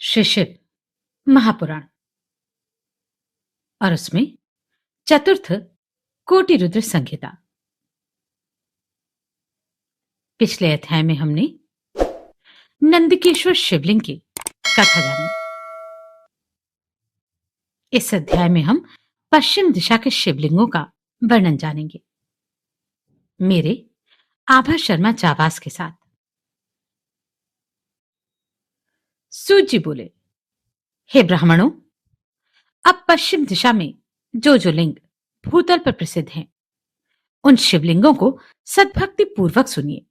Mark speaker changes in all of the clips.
Speaker 1: श्री शिव महापुराण और उसमें चतुर्थ कोटि रुद्र संहिता। पिछले अध्याय में हमने नंदकेश्वर शिवलिंग की कथा जानी। इस अध्याय में हम पश्चिम दिशा के शिवलिंगों का वर्णन जानेंगे, मेरे आभा शर्मा जावास के साथ। सूत जी बोले, हे ब्राह्मणों, अब पश्चिम दिशा में जो लिंग भूतल पर प्रसिद्ध हैं, उन शिवलिंगों को सद्भक्ति पूर्वक सुनिए।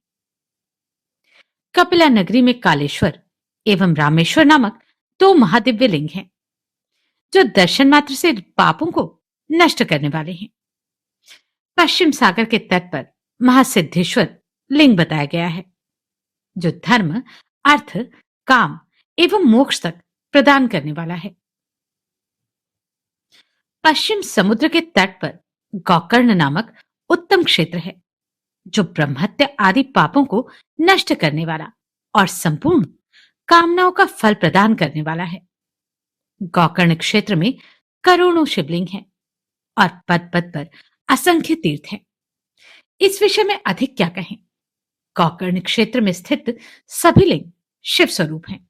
Speaker 1: कपिला नगरी में कालेश्वर एवं रामेश्वर नामक दो महादिव्य लिंग हैं, जो दर्शन मात्र से पापों को नष्ट करने वाले हैं। पश्चिम सागर के तट पर महासिद्धेश्वर लिंग बताया गया है, जो धर्म, अर्थ, काम एवं मोक्ष तक प्रदान करने वाला है। पश्चिम समुद्र के तट पर गोकर्ण नामक उत्तम क्षेत्र है, जो ब्रह्महत्या आदि पापों को नष्ट करने वाला और संपूर्ण कामनाओं का फल प्रदान करने वाला है। गोकर्ण क्षेत्र में करोड़ों शिवलिंग हैं और पद पद पर असंख्य तीर्थ हैं। इस विषय में अधिक क्या कहें। गोकर्ण क्षेत्र में स्थित सभी लिंग शिव स्वरूप हैं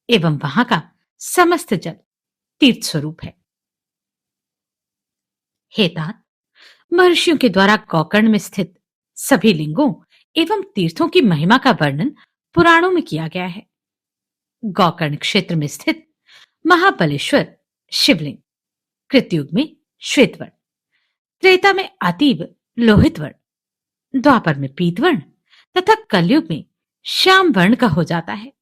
Speaker 1: एवं वहां का समस्त जल तीर्थ स्वरूप है। हे तात, महर्षियों के द्वारा गोकर्ण में स्थित सभी लिंगों एवं तीर्थों की महिमा का वर्णन पुराणों में किया गया है। गोकर्ण क्षेत्र में स्थित महाबलेश्वर शिवलिंग कृतयुग में श्वेतवर्ण, त्रेता में अतीब लोहित वर्ण, द्वापर में पीतवर्ण तथा कलयुग में श्याम वर्ण का हो जाता है।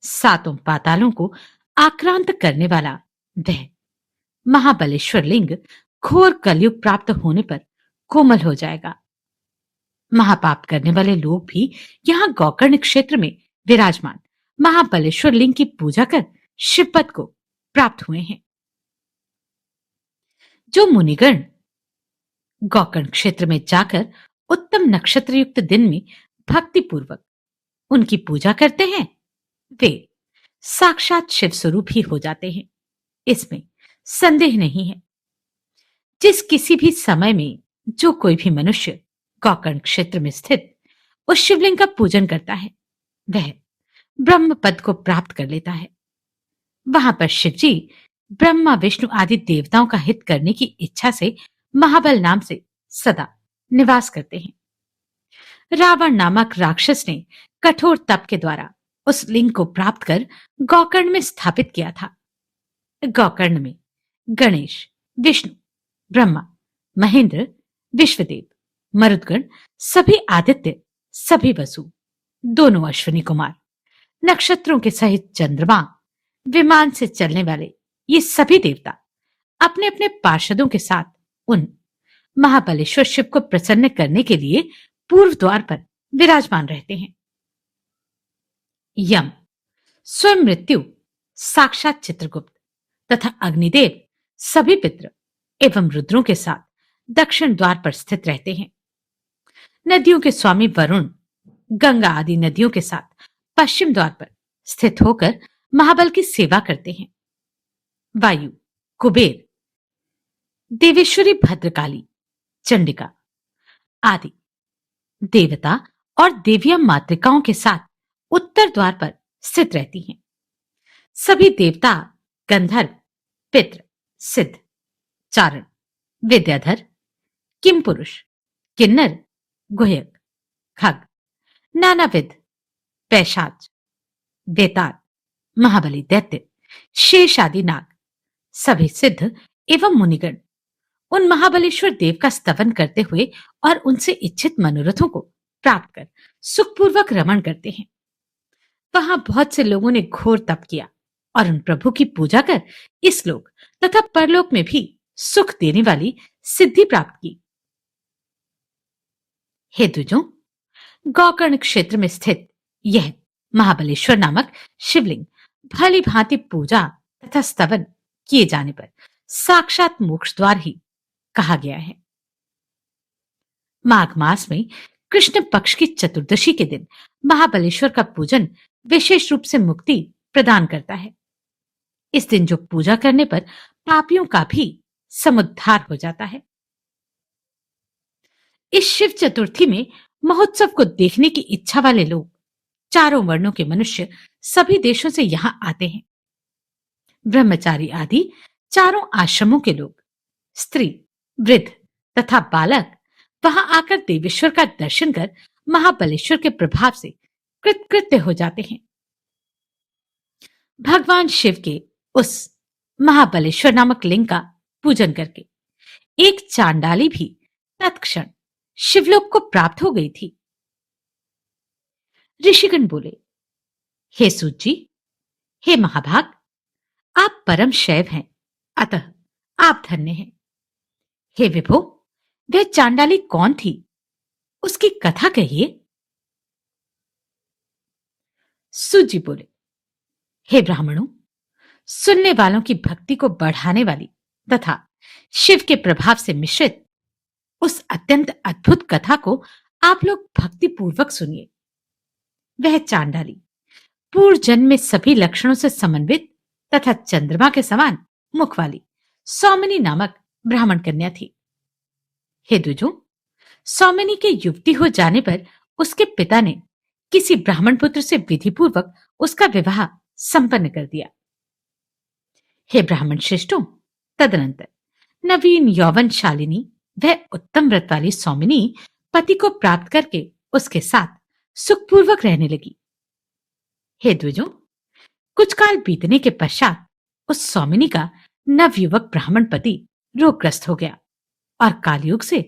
Speaker 1: सातों पातालों को आक्रांत करने वाला वह महाबलेश्वर लिंग घोर कलयुग प्राप्त होने पर कोमल हो जाएगा। महापाप करने वाले लोग भी यहां गोकर्ण क्षेत्र में विराजमान महाबलेश्वर लिंग की पूजा कर शिवपद को प्राप्त हुए हैं। जो मुनिगण गोकर्ण क्षेत्र में जाकर उत्तम नक्षत्र युक्त दिन में भक्ति पूर्वक उनकी पूजा करते हैं, वे साक्षात शिव स्वरूप ही हो जाते हैं, इसमें संदेह नहीं है। जिस किसी भी समय में जो कोई भी मनुष्य गोकर्ण क्षेत्र में स्थित उस शिवलिंग का पूजन करता है, वह ब्रह्म पद को प्राप्त कर लेता है। वहां पर शिवजी ब्रह्मा विष्णु आदि देवताओं का हित करने की इच्छा से महाबल नाम से सदा निवास करते हैं। रावण नामक राक्षस ने कठोर तप के द्वारा उस लिंग को प्राप्त कर गोकर्ण में स्थापित किया था। गोकर्ण में गणेश, विष्णु, ब्रह्मा, महेंद्र, विश्वदेव, मरुदगण, सभी आदित्य, सभी वसु, दोनों अश्विनी कुमार, नक्षत्रों के सहित चंद्रमा, विमान से चलने वाले ये सभी देवता अपने अपने पार्षदों के साथ उन महाबलेश्वर शिव को प्रसन्न करने के लिए पूर्व द्वार पर विराजमान रहते हैं। यम, स्वयं मृत्यु, साक्षात चित्रगुप्त तथा अग्निदेव सभी पितृ एवं रुद्रों के साथ दक्षिण द्वार पर स्थित रहते हैं। नदियों के स्वामी वरुण गंगा आदि नदियों के साथ पश्चिम द्वार पर स्थित होकर महाबल की सेवा करते हैं। वायु, कुबेर, देवेश्वरी भद्रकाली, चंडिका आदि देवता और देवियां मातृकाओं के साथ उत्तर द्वार पर स्थित रहती हैं। सभी देवता गंधर्व, पितृ, सिद्ध, चारण, विद्याधर, किमपुरुष, किन्नर, गुह्यक, खग, नानाविध, पैशाच, बेताल, महाबली दैत्य, शेष आदि नाग, सभी सिद्ध एवं मुनिगण उन महाबलेश्वर देव का स्तवन करते हुए और उनसे इच्छित मनोरथों को प्राप्त कर सुखपूर्वक रमण करते हैं। वहां बहुत से लोगों ने घोर तप किया और उन प्रभु की पूजा कर इस लोक तथा परलोक में भी सुख देने वाली सिद्धि प्राप्त की। हे द्विजों, गोकर्ण क्षेत्र में स्थित यह महाबलेश्वर नामक शिवलिंग भली भांति पूजा तथा स्तवन किए जाने पर साक्षात मोक्ष द्वार ही कहा गया है। माघ मास में कृष्ण पक्ष की चतुर्दशी के दिन महाबलेश्वर का पूजन विशेष रूप से मुक्ति प्रदान करता है। इस दिन जो पूजा करने पर पापियों का भी समुद्धार हो जाता है। इस शिव चतुर्थी में महोत्सव को देखने की इच्छा वाले लोग, चारों वर्णों के मनुष्य सभी देशों से यहां आते हैं। ब्रह्मचारी आदि चारों आश्रमों के लोग, स्त्री, वृद्ध तथा बालक वहां आकर देवेश्वर का दर्शन कर महाबलेश्वर के प्रभाव से कृतकृत्य हो जाते हैं। भगवान शिव के उस महाबलेश्वर नामक लिंग का पूजन करके एक चांडाली भी तत्क्षण शिवलोक को प्राप्त हो गई थी। ऋषिगण बोले, हे सूत जी, हे महाभाग, आप परम शैव हैं, अतः आप धन्य हैं। हे विभो, वह चांडाली कौन थी, उसकी कथा कहिए। सूत जी बोले, हे ब्राह्मणों, सुनने वालों की भक्ति को बढ़ाने वाली तथा शिव के प्रभाव से मिश्रित उस अत्यंत अद्भुत कथा को आप लोग भक्ति पूर्वक सुनिए। वह चांडाली पूर्व जन्म में सभी लक्षणों से समन्वित तथा चंद्रमा के समान मुख वाली सौमिनी नामक ब्राह्मण कन्या थी। हे द्विजों, सौमिनी के युवती हो जाने पर उसके पिता ने किसी ब्राह्मण पुत्र से विधिपूर्वक उसका विवाह संपन्न कर दिया। हे ब्राह्मण श्रेष्ठों, तदनंतर नवीन यौवन शालिनी वह उत्तम व्रत वाली सौमिनी पति को प्राप्त करके उसके साथ सुखपूर्वक रहने लगी। हे द्विजों, कुछ काल बीतने के पश्चात उस सौमिनी का नवयुवक ब्राह्मण पति रोगग्रस्त हो गया और कालयुग से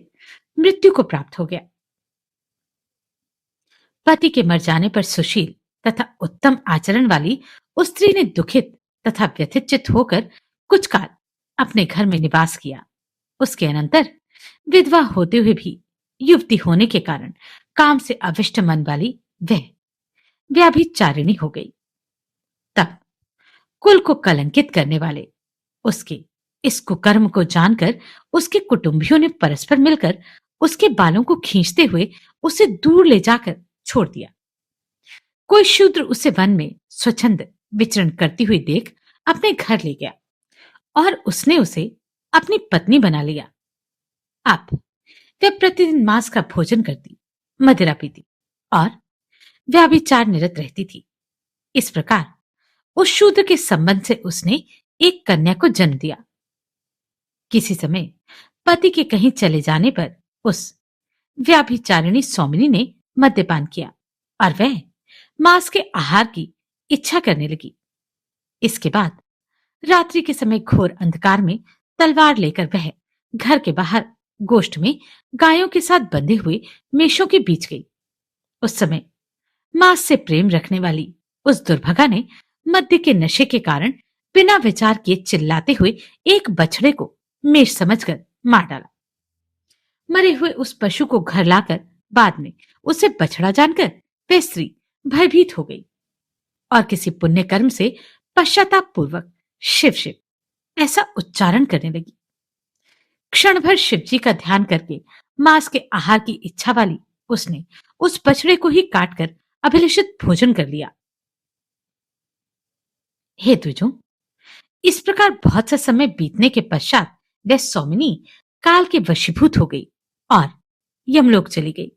Speaker 1: मृत्यु को प्राप्त हो गया। पति के मर जाने पर सुशील तथा उत्तम आचरण वाली उस स्त्री ने दुखित तथा व्यथित चित्त होकर कुछ काल अपने घर में निवास किया। उसके अनंतर विधवा होते हुए भी युवती होने के कारण काम से अविष्ट मन वाली वह व्याभिचारिणी हो गई। तब कुल को कलंकित करने वाले उसके इस कुकर्म को जानकर उसके कुटुंबियों ने परस्पर मिलकर उसके बालों को खींचते हुए उसे दूर ले जाकर छोड़ दिया। कोई शूद्र उसे वन में स्वच्छंद विचरण करती हुई देख अपने घर ले गया और उसने उसे अपनी पत्नी बना लिया। अब वह प्रतिदिन मांस का भोजन करती, मदिरा पीती और व्याभिचार निरत रहती थी। इस प्रकार उस शूद्र के संबंध से उसने एक कन्या को जन्म दिया। किसी समय पति के कहीं चले जाने पर उस व्याभिचारिणी सौमिनी ने मद्यपान किया और वह मांस के आहार की इच्छा करने लगी। इसके बाद रात्रि के समय घोर अंधकार में तलवार लेकर वह घर के बाहर गोष्ठ में गायों के साथ बंधे हुए मेषों के बीच गई। उस समय मांस से प्रेम रखने वाली उस दुर्भगा ने मद्य के नशे के कारण बिना विचार किए चिल्लाते हुए एक बछड़े को मेष समझकर मार डाला। मरे हुए उस पशु को घर लाकर बाद में उसे बछड़ा जानकर वह स्त्री भयभीत हो गई और किसी पुण्य कर्म से पश्चाताप पूर्वक शिव शिव ऐसा उच्चारण करने लगी। क्षण भर शिवजी का ध्यान करके मांस के आहार की इच्छा वाली उसने उस बछड़े को ही काटकर अभिलषित भोजन कर लिया। हे द्विजों, इस प्रकार बहुत सा समय बीतने के पश्चात वह सौमिनी काल के वशीभूत हो गई और यमलोक चली गई।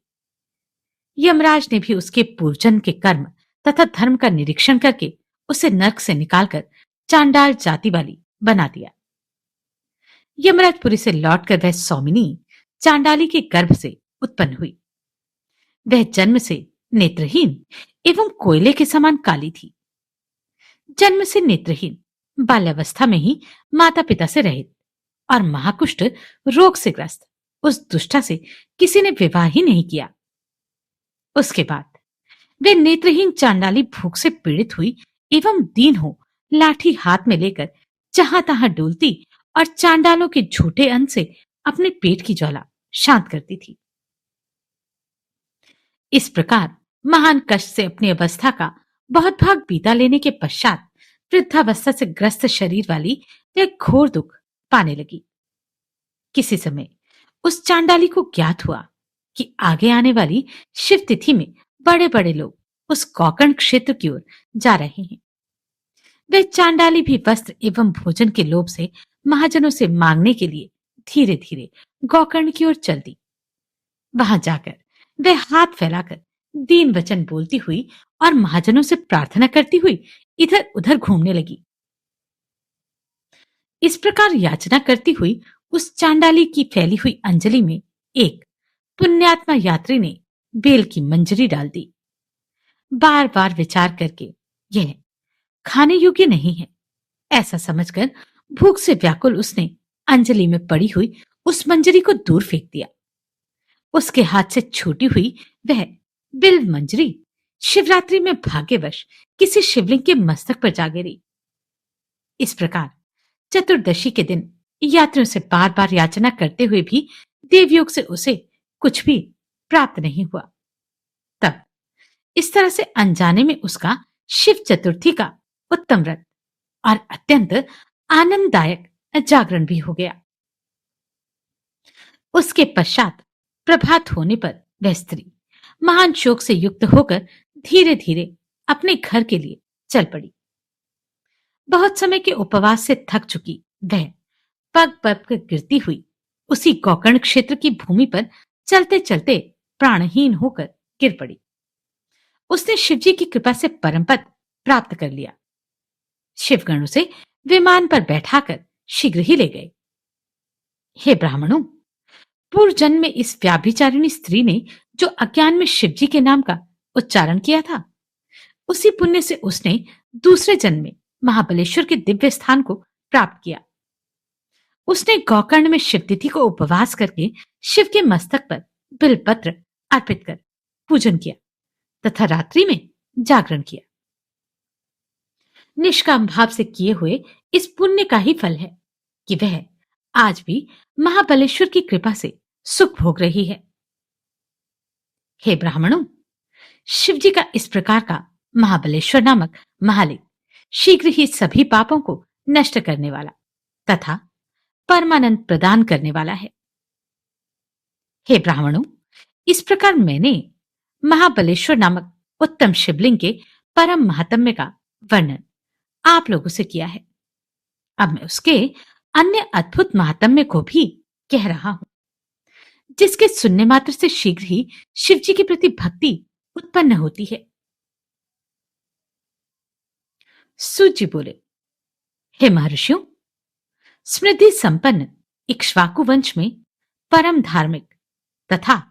Speaker 1: यमराज ने भी उसके पूर्वजन्म के कर्म तथा धर्म का निरीक्षण करके उसे नरक से निकालकर चांडाल जाति वाली बना दिया। यमराजपुरी से लौटकर वह सौमिनी चांडाली के गर्भ से उत्पन्न हुई। वह जन्म से नेत्रहीन एवं कोयले के समान काली थी। जन्म से नेत्रहीन, बाल्यावस्था में ही माता पिता से रहित और महाकुष्ठ रोग से ग्रस्त उस दुष्टा से किसी ने विवाह ही नहीं किया। उसके बाद वे नेत्रहीन चांडाली भूख से पीड़ित हुई एवं दीन हो लाठी हाथ में लेकर जहां तहां डोलती और चांडालों के झूठे अन्न से अपने पेट की ज्वाला शांत करती थी। इस प्रकार महान कष्ट से अपनी अवस्था का बहुत भाग बीता लेने के पश्चात वृद्धावस्था से ग्रस्त शरीर वाली वह घोर दुख पाने लगी। किसी समय उस चांडाली को ज्ञात हुआ कि आगे आने वाली शिव तिथि में बड़े बड़े लोग उस कौकर्ण क्षेत्र की ओर जा रहे हैं। वह चांडाली भी वस्त्र एवं भोजन के लोभ से महाजनों से मांगने के लिए धीरे धीरे गोकर्ण की ओर चल दी। वहां जाकर वह हाथ फैलाकर दीन वचन बोलती हुई और महाजनों से प्रार्थना करती हुई इधर उधर घूमने लगी। इस प्रकार याचना करती हुई उस चांडाली की फैली हुई अंजलि में एक पुण्यात्मा यात्री ने बेल की मंजरी डाल दी। बार बार विचार करके यह खाने योग्य नहीं है, ऐसा समझकर भूख से व्याकुल उसने अंजलि में पड़ी हुई उस मंजरी को दूर फेंक दिया। उसके हाथ से छूटी हुई वह बिल्व मंजरी शिवरात्रि में भाग्यवश किसी शिवलिंग के मस्तक पर जा गिरी। इस प्रकार चतुर्दशी के दिन यात्रियों से बार बार याचना करते हुए भी देवयोग से उसे कुछ भी प्राप्त नहीं हुआ। तब इस तरह से अनजाने में उसका शिव चतुर्थी का उत्तम व्रत और अत्यंत आनंददायक जागरण भी हो गया। उसके पश्चात प्रभात होने पर वह स्त्री महान शोक से युक्त होकर धीरे धीरे अपने घर के लिए चल पड़ी। बहुत समय के उपवास से थक चुकी वह पग पग कर गिरती हुई उसी गोकर्ण क्षेत्र की भूमि पर चलते चलते प्राणहीन होकर गिर पड़ी। उसने शिवजी की कृपा से परम पद प्राप्त कर लिया। शिवगण उसे विमान पर बैठाकर शीघ्र ही ले गए। हे ब्राह्मणों, पूर्व जन्म में इस व्याभिचारिणी स्त्री ने जो अज्ञान में शिवजी के नाम का उच्चारण किया था, उसी पुण्य से उसने दूसरे जन्म में महाबलेश्वर के दिव्य स्थान को प्राप्त किया। उसने गोकर्ण में शिव तिथि को उपवास करके शिव के मस्तक पर बिलपत्र अर्पित कर पूजन किया तथा रात्रि में जागरण किया। निष्काम भाव से किए हुए इस पुण्य का ही फल है कि वह आज भी महाबलेश्वर की कृपा से सुख भोग रही है। हे ब्राह्मणों, शिवजी का इस प्रकार का महाबलेश्वर नामक महालिंग शीघ्र ही सभी पापों को नष्ट करने वाला तथा परमानंद प्रदान करने वाला है। हे ब्राह्मणों, इस प्रकार मैंने महाबलेश्वर नामक उत्तम शिवलिंग के परम महात्म्य का वर्णन आप लोगों से किया है। अब मैं उसके अन्य अद्भुत महात्म्य को भी कह रहा हूं, जिसके सुनने मात्र से शीघ्र ही शिवजी के प्रति भक्ति उत्पन्न होती है। सूत जी बोले, हे महर्षियों, स्मृति संपन्न इक्ष्वाकु वंश में परम धार्मिक तथा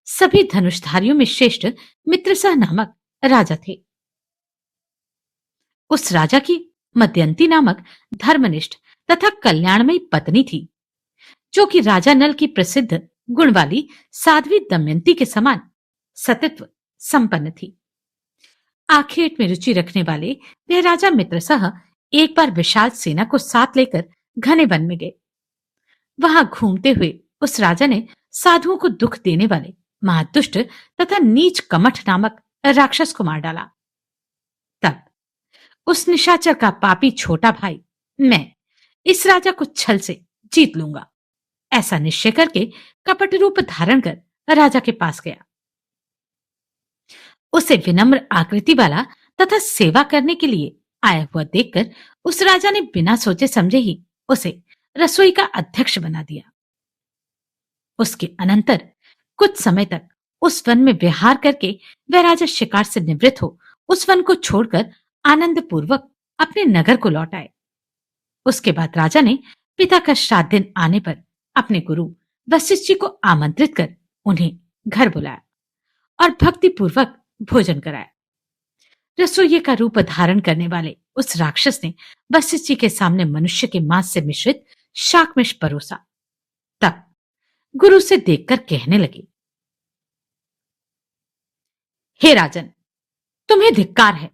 Speaker 1: सभी धनुषधारियों में श्रेष्ठ मित्रसह नामक राजा थे। उस राजा की मदयंती नामक धर्मनिष्ठ तथा कल्याणमयी पत्नी थी, जो कि राजा नल की प्रसिद्ध गुण वाली साध्वी दमयंती के समान सतित्व संपन्न थी। आखेट में रुचि रखने वाले वह राजा मित्रसह एक बार विशाल सेना को साथ लेकर घने वन में गए। वहां घूमते हुए उस राजा ने साधुओं को दुख देने वाले महादुष्ट तथा नीच कमठ नामक राक्षस को मार डाला। तब उस निशाचर का पापी छोटा भाई मैं इस राजा को छल से जीत लूंगा, ऐसा निश्चय करके कपट रूप धारण कर राजा के पास गया। उसे विनम्र आकृति वाला तथा सेवा करने के लिए आया हुआ देखकर उस राजा ने बिना सोचे समझे ही उसे रसोई का अध्यक्ष बना दिया। उसके अनंतर कुछ समय तक उस वन में विहार करके वह राजा शिकार से निवृत्त हो उस वन को छोड़कर आनंद पूर्वक अपने नगर को लौट आए। उसके बाद राजा ने पिता का श्राद्ध दिन आने पर अपने गुरु वशिष्ठ जी को आमंत्रित कर उन्हें घर बुलाया और भक्ति पूर्वक भोजन कराया। रसोइये का रूप धारण करने वाले उस राक्षस ने वशिष्ठ जी के सामने मनुष्य के मांस से मिश्रित शाकमिश परोसा। तब गुरु से देखकर कहने लगे, हे राजन, तुम्हें धिक्कार है,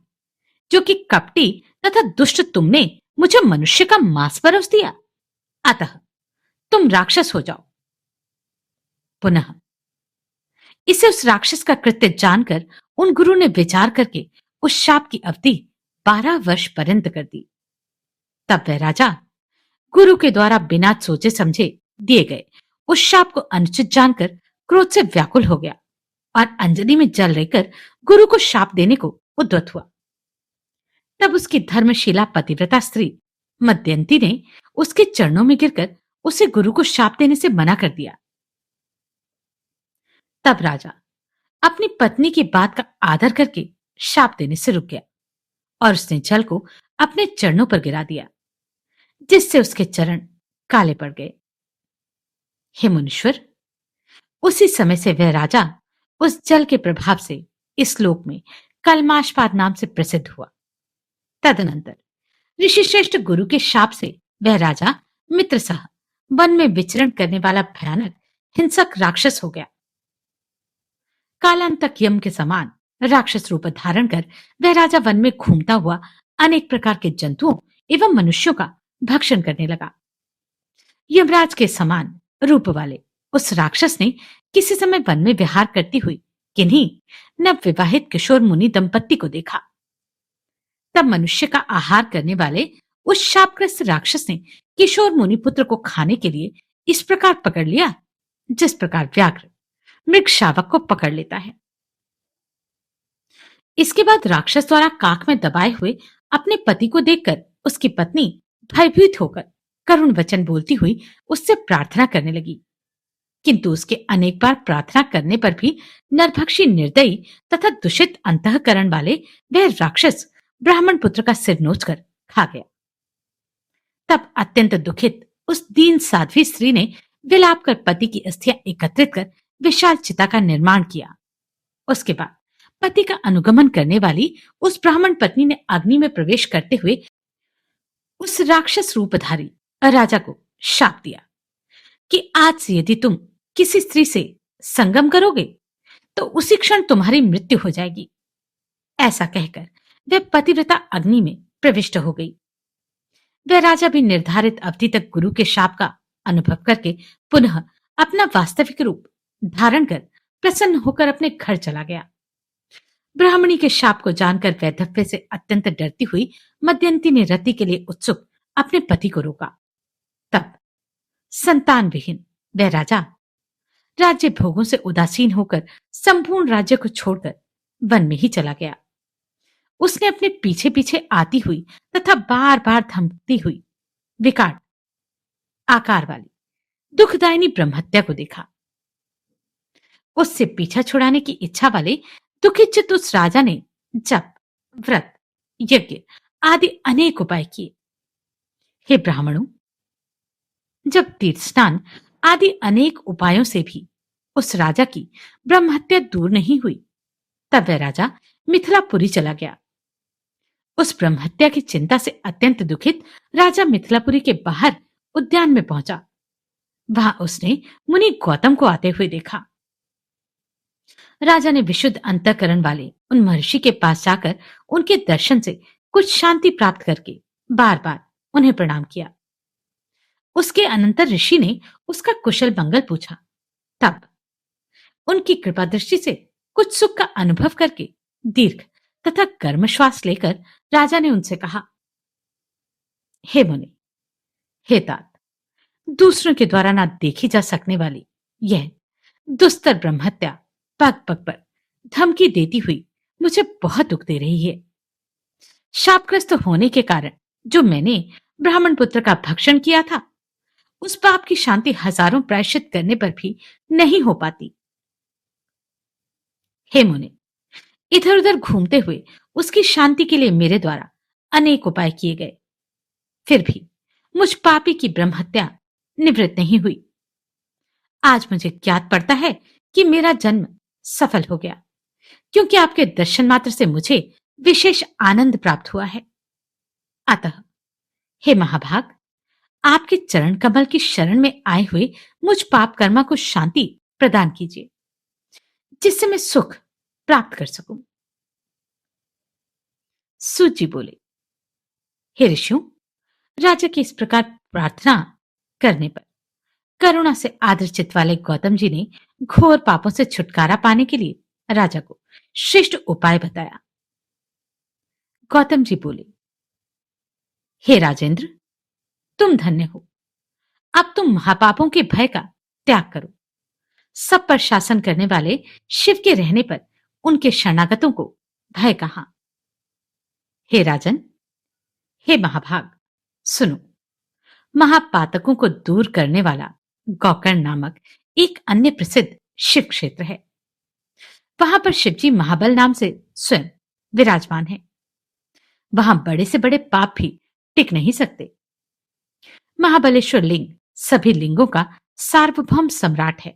Speaker 1: जो कि कपटी तथा दुष्ट तुमने मुझे मनुष्य का मांस परोस दिया, अतः तुम राक्षस हो जाओ। पुनः इसे उस राक्षस का कृत्य जानकर उन गुरु ने विचार करके उस शाप की अवधि 12 वर्ष पर्यंत कर दी। तब वह राजा गुरु के द्वारा बिना सोचे समझे दिए गए उस शाप को अनुचित जानकर क्रोध से व्याकुल हो गया और अंजलि में जल रहकर गुरु को शाप देने को उद्यत हुआ। तब उसकी धर्मशिला पतिव्रता स्त्री मदयंती ने उसके चरणों में गिरकर उसे गुरु को शाप देने से मना कर दिया। तब राजा अपनी पत्नी की बात का आदर करके शाप देने से रुक गया और उसने जल को अपने चरणों पर गिरा दिया, जिससे उसके चरण काले पड़ गए। हे मुनीश्वर, उसी समय से वह राजा उस जल के प्रभाव से इस लोक में कलमाशपाद नाम से प्रसिद्ध हुआ। तदनंतर ऋषिश्रेष्ठ गुरु के शाप से वह राजा मित्र सह वन में विचरण करने वाला भयानक हिंसक राक्षस हो गया। कालांतक यम के समान राक्षस रूप धारण कर वह राजा वन में घूमता हुआ अनेक प्रकार के जंतुओं एवं मनुष्यों का भक्षण करने लगा। यमराज के समान रूप वाले उस राक्षस ने किसी समय वन में विहार करती हुई किन्हीं नवविवाहित किशोर मुनि दंपत्ति को देखा। तब मनुष्य का आहार करने वाले उस शापग्रस्त राक्षस ने किशोर मुनि पुत्र को खाने के लिए इस प्रकार पकड़ लिया, जिस प्रकार व्याघ्र मृग शावक को पकड़ लेता है। इसके बाद राक्षस द्वारा काख में दबाए हुए अपने पति को देखकर उसकी पत्नी भयभीत होकर करुण वचन बोलती हुई उससे प्रार्थना करने लगी, किंतु उसके अनेक बार प्रार्थना करने पर भी नरभक्षी निर्दयी तथा दूषित अंतःकरण वाले वह राक्षस ब्राह्मण पुत्र का सिर नोचकर खा गया। तब अत्यंत दुखित उस दीन साध्वी स्त्री ने विलाप कर पति की अस्थियां एकत्रित कर विशाल चिता का निर्माण किया। उसके बाद पति का अनुगमन करने वाली उस ब्राह्मण पत्नी ने अग्नि में प्रवेश करते हुए उस राक्षस रूपधारी राजा को शाप दिया कि आज से यदि तुम किसी स्त्री से संगम करोगे तो उसी क्षण तुम्हारी मृत्यु हो जाएगी। ऐसा कहकर वह पतिव्रता अग्नि में प्रविष्ट हो गई। वह राजा भी निर्धारित अवधि तक गुरु के शाप का अनुभव करके पुनः अपना वास्तविक रूप धारण कर प्रसन्न होकर अपने घर चला गया। ब्राह्मणी के शाप को जानकर वैधव्य से अत्यंत डरती हुई मदयंती ने रति के लिए उत्सुक अपने पति को रोका। तब संतान विहीन वह राजा राज्य भोगों से उदासीन होकर संपूर्ण राज्य को छोड़कर वन में ही चला गया। उसने अपने पीछे पीछे आती हुई तथा बार बार धमकती हुई विकट आकार वाली दुखदायिनी ब्रह्महत्या को देखा। उससे पीछा छुड़ाने की इच्छा वाले दुखित चित्त उस राजा ने जप, व्रत, यज्ञ आदि अनेक उपाय किए। हे ब्राह्मणों, जब तीर्थ स्नान आदि अनेक उपायों से भी उस राजा की ब्रह्महत्या दूर नहीं हुई, तब वह राजा मिथिलापुरी चला गया। उस ब्रह्महत्या की चिंता से अत्यंत दुखित राजा मिथिलापुरी के बाहर उद्यान में पहुंचा। वहां उसने मुनि गौतम को आते हुए देखा। राजा ने विशुद्ध अंतःकरण वाले उन महर्षि के पास जाकर उनके दर्शन से कुछ शांति प्राप्त करके बार बार उन्हें प्रणाम किया। उसके अनंतर ऋषि ने उसका कुशल मंगल पूछा। तब उनकी कृपा दृष्टि से कुछ सुख का अनुभव करके दीर्घ तथा गर्म श्वास लेकर राजा ने उनसे कहा, हे मुनि, हे तात, दूसरों के द्वारा ना देखी जा सकने वाली यह दुस्तर ब्रह्महत्या पग पग पर धमकी देती हुई मुझे बहुत दुख दे रही है। शापग्रस्त होने के कारण जो मैंने ब्राह्मण पुत्र का भक्षण किया था, उस पाप की शांति हजारों प्रायश्चित करने पर भी नहीं हो पाती। हे मुनि, इधर उधर घूमते हुए उसकी शांति के लिए मेरे द्वारा अनेक उपाय किए गए, फिर भी मुझ पापी की ब्रह्महत्या निवृत्त नहीं हुई। आज मुझे ज्ञात पड़ता है कि मेरा जन्म सफल हो गया, क्योंकि आपके दर्शन मात्र से मुझे विशेष आनंद प्राप्त हुआ है। अतः हे महाभाग, आपके चरण कमल की शरण में आए हुए मुझ पाप कर्मा को शांति प्रदान कीजिए, जिससे मैं सुख प्राप्त कर सकूं। सूत जी बोले, हे ऋषियों, राजा की इस प्रकार प्रार्थना करने पर करुणा से आदर चित्त वाले गौतम जी ने घोर पापों से छुटकारा पाने के लिए राजा को श्रेष्ठ उपाय बताया। गौतम जी बोले, हे राजेंद्र, तुम धन्य हो। अब तुम महापापों के भय का त्याग करो। सब पर शासन करने वाले शिव के रहने पर उनके शरणागतों को भय कहां। हे राजन, हे महाभाग, सुनो। महापातकों को दूर करने वाला गोकर्ण नामक एक अन्य प्रसिद्ध शिव क्षेत्र है। वहां पर शिवजी महाबल नाम से स्वयं विराजमान है। वहां बड़े से बड़े पाप भी टिक नहीं सकते। महाबलेश्वर लिंग सभी लिंगों का सार्वभौम सम्राट है,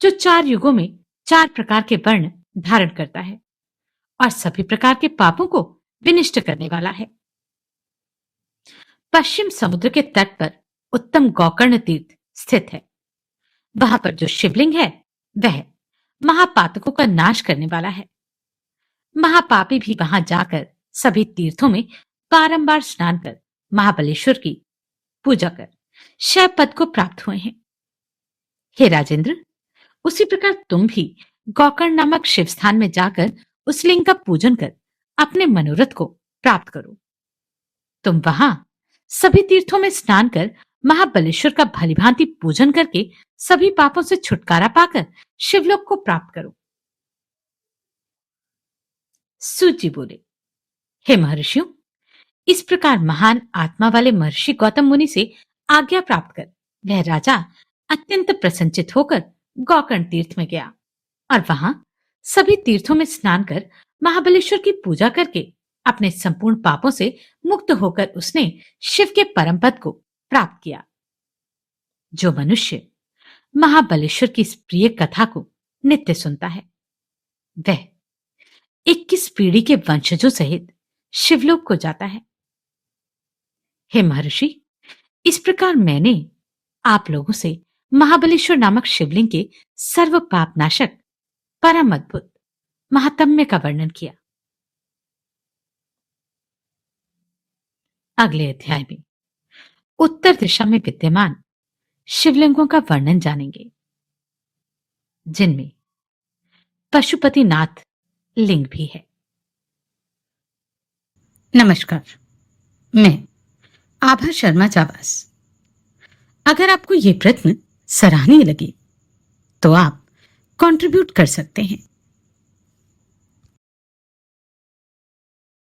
Speaker 1: जो 4 युगों में 4 प्रकार के वर्ण धारण करता है और सभी प्रकार के पापों को विनिष्ट करने वाला है। पश्चिम समुद्र के तट पर उत्तम गोकर्ण तीर्थ स्थित है। वहां पर जो शिवलिंग है वह महापातकों का नाश करने वाला है। महापापी भी वहां जाकर सभी तीर्थों में बारंबार स्नान कर महाबलेश्वर की पूजा कर शैव पद को प्राप्त हुए हैं। हे राजेंद्र, उसी प्रकार तुम भी गोकर्ण नामक शिव स्थान में जाकर उस लिंग का पूजन कर अपने मनोरथ को प्राप्त करो। तुम वहां सभी तीर्थों में स्नान कर महाबलेश्वर का भलीभांति पूजन करके सभी पापों से छुटकारा पाकर शिवलोक को प्राप्त करो। सूत जी बोले, हे महर्षियों, इस प्रकार महान आत्मा वाले महर्षि गौतम मुनि से आज्ञा प्राप्त कर वह राजा अत्यंत प्रसन्नचित होकर गोकर्ण तीर्थ में गया और वहां सभी तीर्थों में स्नान कर महाबलेश्वर की पूजा करके अपने संपूर्ण पापों से मुक्त होकर उसने शिव के परम पद को प्राप्त किया। जो मनुष्य महाबलेश्वर की इस प्रिय कथा को नित्य सुनता है वह 21 पीढ़ी के वंशजों सहित शिवलोक को जाता है। हे महर्षि, इस प्रकार मैंने आप लोगों से महाबलेश्वर नामक शिवलिंग के सर्व पापनाशक परम अद्भुत महात्म्य का वर्णन किया। अगले अध्याय में उत्तर दिशा में विद्यमान शिवलिंगों का वर्णन जानेंगे, जिनमें पशुपतिनाथ लिंग भी है।
Speaker 2: नमस्कार, मैं आभा शर्मा जावास। अगर आपको ये प्रश्न सराहनीय लगे तो आप कंट्रीब्यूट कर सकते हैं।